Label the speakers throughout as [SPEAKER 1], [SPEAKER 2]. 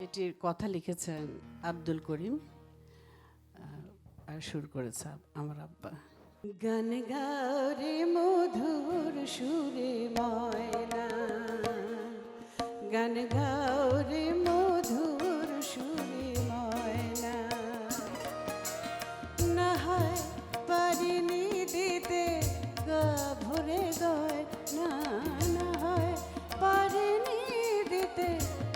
[SPEAKER 1] এটির কথা লিখেছেন আব্দুল করিম আর সুর করেছে আমার আব্বা। গান গাও রে মধুর সুরে ময়না, গান গাও রে মধুর সুরে ময়না, না হয় পারিনি দিতে গা ভরে গয়না, না হয় পারিনি দিতে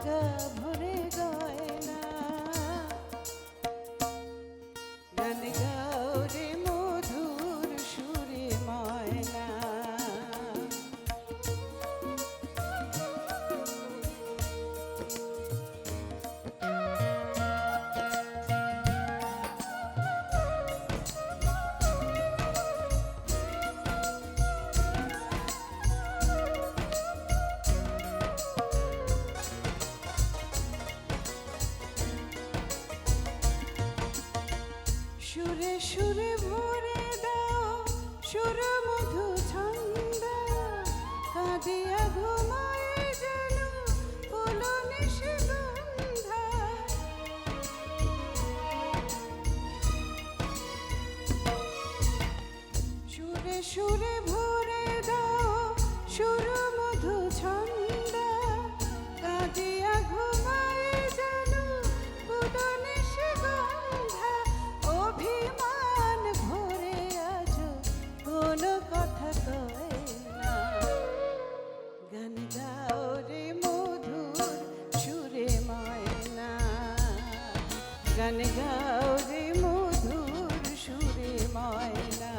[SPEAKER 1] গা ভরে গয়না। গান গাও রে মধুর সুরে ময়না, সুরে সুরে ভরে দাও সুর মধু ছন্দ, কাঁদিয়া ঘুমায় যেন ফুলো নিশিগন্ধা। সুরে সুরে ভরে দাও সুর মধু ছন্দ, কাঁদিয়া ঘুমায় যেন ফুলো নিশিগন্ধা। অভিমান ভরে আজ কোনো কথা কয় না, গান গাও রে মধুর সুরে ময়না, গান গাও রে মধুর সুরে ময়না।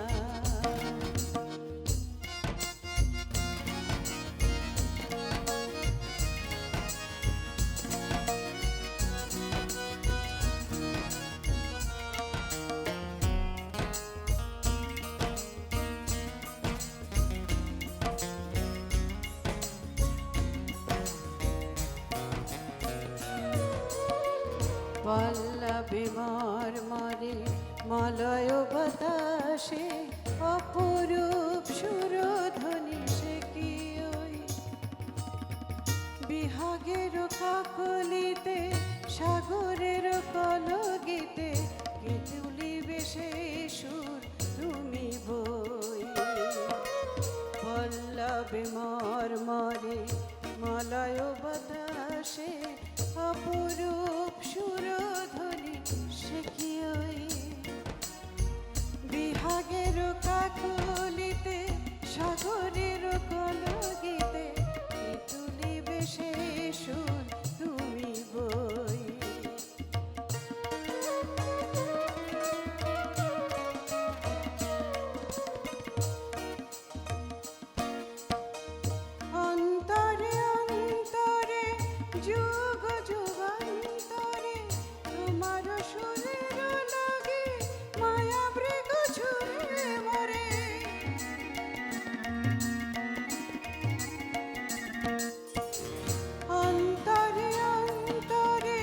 [SPEAKER 1] পল্লবে মর্মরে মলয় বাতাসে অপরূপ সুরধ্বনি সে কি ওই বিহাগের কাকলিতে সাগরের কলগীতে কে তুলিবে সে সুর তুমি বই। পল্লবে মর্মরে মলয় বাতাসে অপরূপ সুরধ্বনি সে কি ওই বিহাগের কাকলিতে সাগরের কলগীতে কে তুলিবে সে সুর তুমি বই। অন্তরে অন্তরে যুগ যুগান্তরে তোমার সুরের লাগে মায়া মৃগ ছুঁড়ে মরে। অন্তরে অন্তরে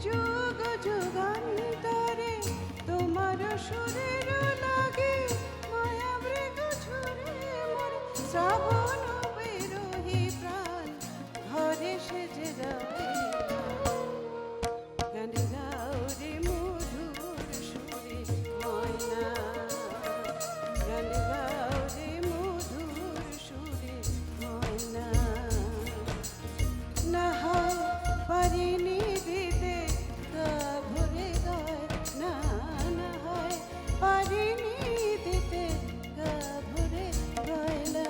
[SPEAKER 1] যুগ যুগান্তরে তোমার সুরের লাগে মায়া মৃগ ছুঁড়ে মরে। শ্রাবণ বিরোহী প্রাণ ঘরে সেজে রয়, গান গাও রে মধুর সুরে ময়না, গান গাও রে মধুর সুরে ময়না, না হয় পারিনি দিতে গা ভরে গয়না, না হয় পারিনি দিতে গা ভরে গয়না।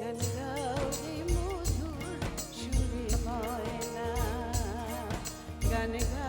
[SPEAKER 1] গান গাও রে মধুর সুরে ময়না, গান গাও